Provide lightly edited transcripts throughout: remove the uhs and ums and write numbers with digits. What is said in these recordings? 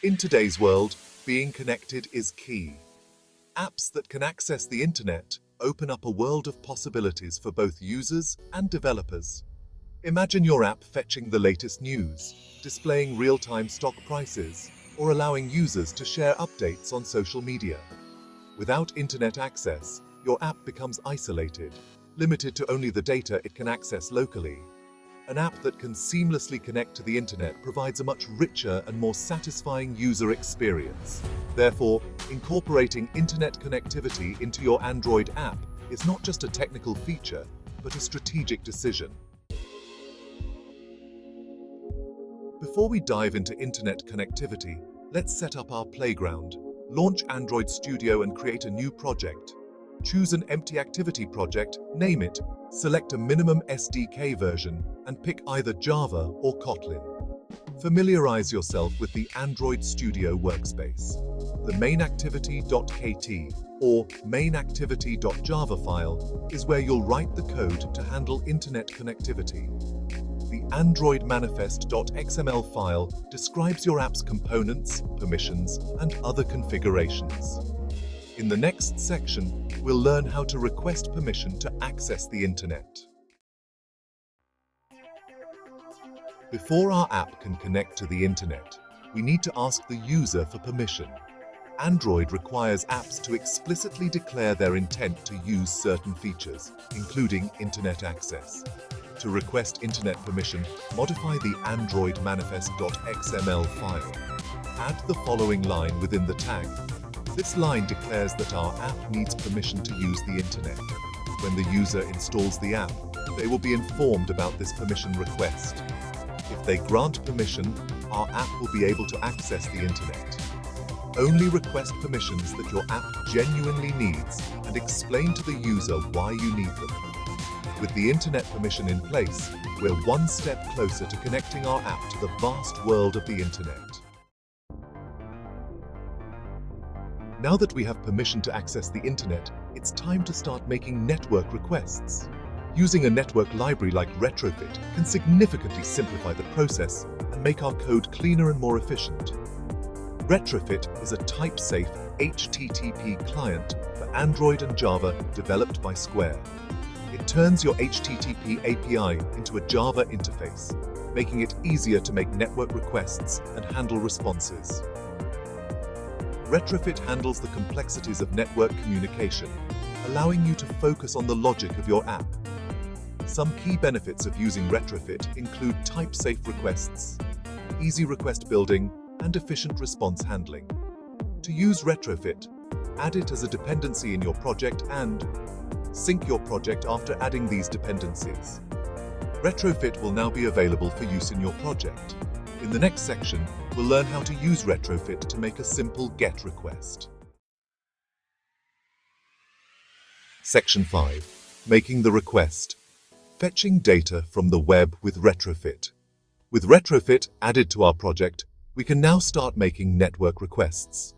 In today's world, being connected is key. Apps that can access the internet open up a world of possibilities for both users and developers. Imagine your app fetching the latest news, displaying real-time stock prices, or allowing users to share updates on social media. Without internet access, your app becomes isolated, limited to only the data it can access locally. An app that can seamlessly connect to the internet provides a much richer and more satisfying user experience. Therefore, incorporating internet connectivity into your Android app is not just a technical feature, but a strategic decision. Before we dive into internet connectivity, let's set up our playground. Launch Android Studio and create a new project. Choose an empty activity project, name it, select a minimum SDK version, and pick either Java or Kotlin. Familiarize yourself with the Android Studio workspace. The mainactivity.kt or mainactivity.java file is where you'll write the code to handle internet connectivity. The AndroidManifest.xml file describes your app's components, permissions, and other configurations. In the next section, we'll learn how to request permission to access the internet. Before our app can connect to the internet, we need to ask the user for permission. Android requires apps to explicitly declare their intent to use certain features, including internet access. To request internet permission, modify the AndroidManifest.xml file. Add the following line within the tag. This line declares that our app needs permission to use the internet. When the user installs the app, they will be informed about this permission request. If they grant permission, our app will be able to access the internet. Only request permissions that your app genuinely needs and explain to the user why you need them. With the internet permission in place, we're one step closer to connecting our app to the vast world of the internet. Now that we have permission to access the internet, it's time to start making network requests. Using a network library like Retrofit can significantly simplify the process and make our code cleaner and more efficient. Retrofit is a type-safe HTTP client for Android and Java developed by Square. It turns your HTTP API into a Java interface, making it easier to make network requests and handle responses. Retrofit handles the complexities of network communication, allowing you to focus on the logic of your app. Some key benefits of using Retrofit include type-safe requests, easy request building, and efficient response handling. To use Retrofit, add it as a dependency in your project and sync your project after adding these dependencies. Retrofit will now be available for use in your project. In the next section, we'll learn how to use Retrofit to make a simple GET request. Section 5. Making the request. Fetching data from the web with Retrofit. With Retrofit added to our project, we can now start making network requests.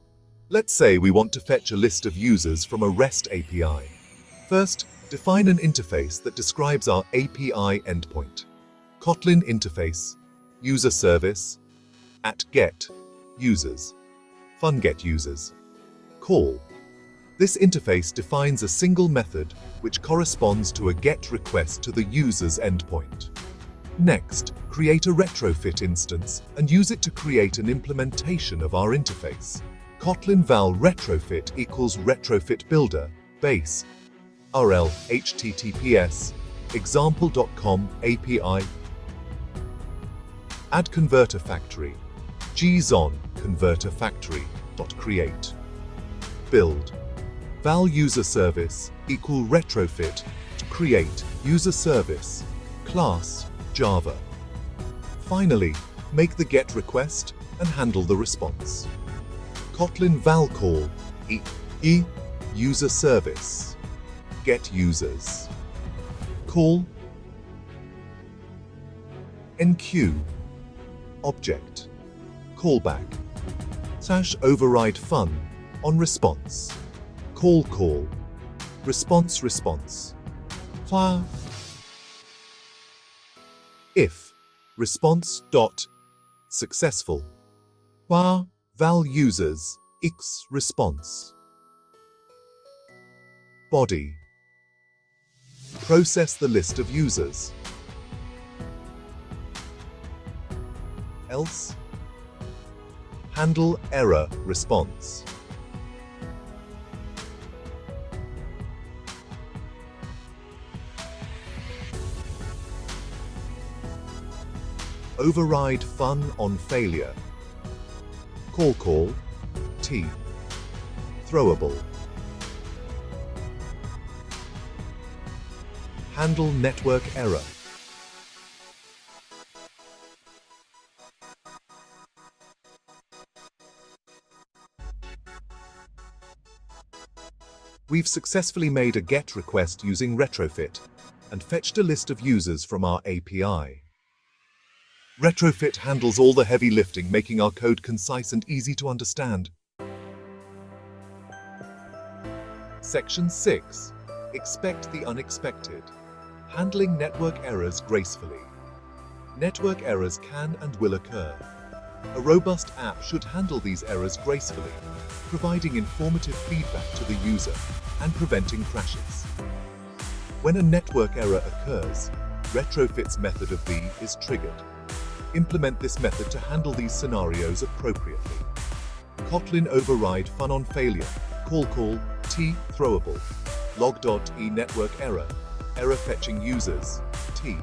Let's say we want to fetch a list of users from a REST API. First, define an interface that describes our API endpoint. Kotlin interface, user service, @get, users, funGet users, call. This interface defines a single method which corresponds to a GET request to the user's endpoint. Next, create a Retrofit instance and use it to create an implementation of our interface. Kotlin val retrofit equals retrofit builder, base, URL https, example.com API. Add converter factory, gzon converter factory.create. Build. Val user service equal retrofit to create user service, class, Java. Finally, make the GET request and handle the response. Kotlin val call user service, get users. Call enqueue, object, callback, --override fun on response, call, response, fire. If response dot successful, fire val users, x response. Body. Process the list of users. Else. Handle error response. Override fun on failure. Call, T. Throwable. Handle network error. We've successfully made a GET request using Retrofit and fetched a list of users from our API. Retrofit handles all the heavy lifting, making our code concise and easy to understand. Section 6. Expect the unexpected. Handling network errors gracefully. Network errors can and will occur. A robust app should handle these errors gracefully, providing informative feedback to the user and preventing crashes. When a network error occurs, Retrofit's method of V is triggered. Implement this method to handle these scenarios appropriately. Kotlin override fun on failure. Call, T. Throwable. Log.e network error. Error fetching users. T.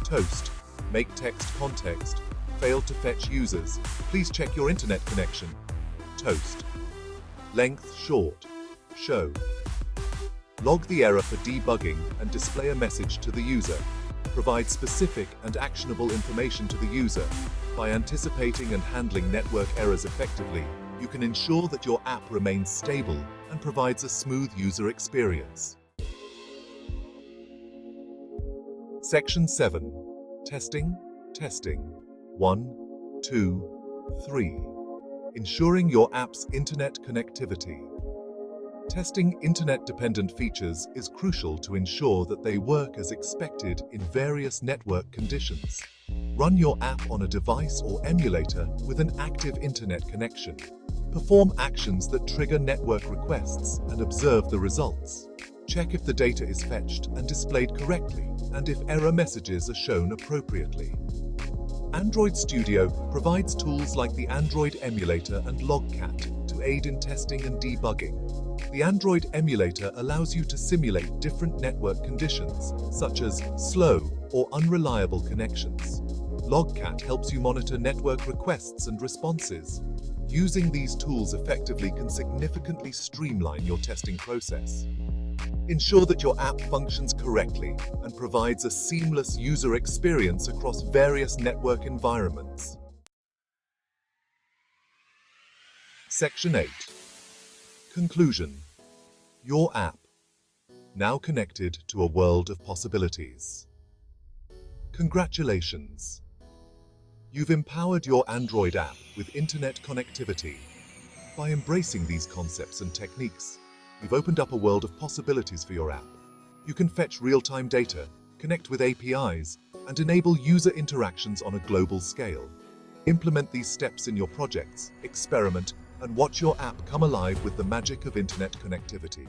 Toast. Make text context. Failed to fetch users. Please check your internet connection. Toast. Length short. Show. Log the error for debugging and display a message to the user. Provide specific and actionable information to the user. By anticipating and handling network errors effectively, you can ensure that your app remains stable and provides a smooth user experience. Section 7. Testing. 1, 2, 3. Ensuring your app's internet connectivity. Testing internet-dependent features is crucial to ensure that they work as expected in various network conditions. Run your app on a device or emulator with an active internet connection. Perform actions that trigger network requests and observe the results. Check if the data is fetched and displayed correctly, and if error messages are shown appropriately. Android Studio provides tools like the Android emulator and Logcat to aid in testing and debugging. The Android emulator allows you to simulate different network conditions, such as slow or unreliable connections. Logcat helps you monitor network requests and responses. Using these tools effectively can significantly streamline your testing process. Ensure that your app functions correctly and provides a seamless user experience across various network environments. Section 8. Conclusion. Your app, now connected to a world of possibilities. Congratulations! You've empowered your Android app with internet connectivity. By embracing these concepts and techniques, you've opened up a world of possibilities for your app. You can fetch real-time data, connect with APIs, and enable user interactions on a global scale. Implement these steps in your projects, experiment, and watch your app come alive with the magic of internet connectivity.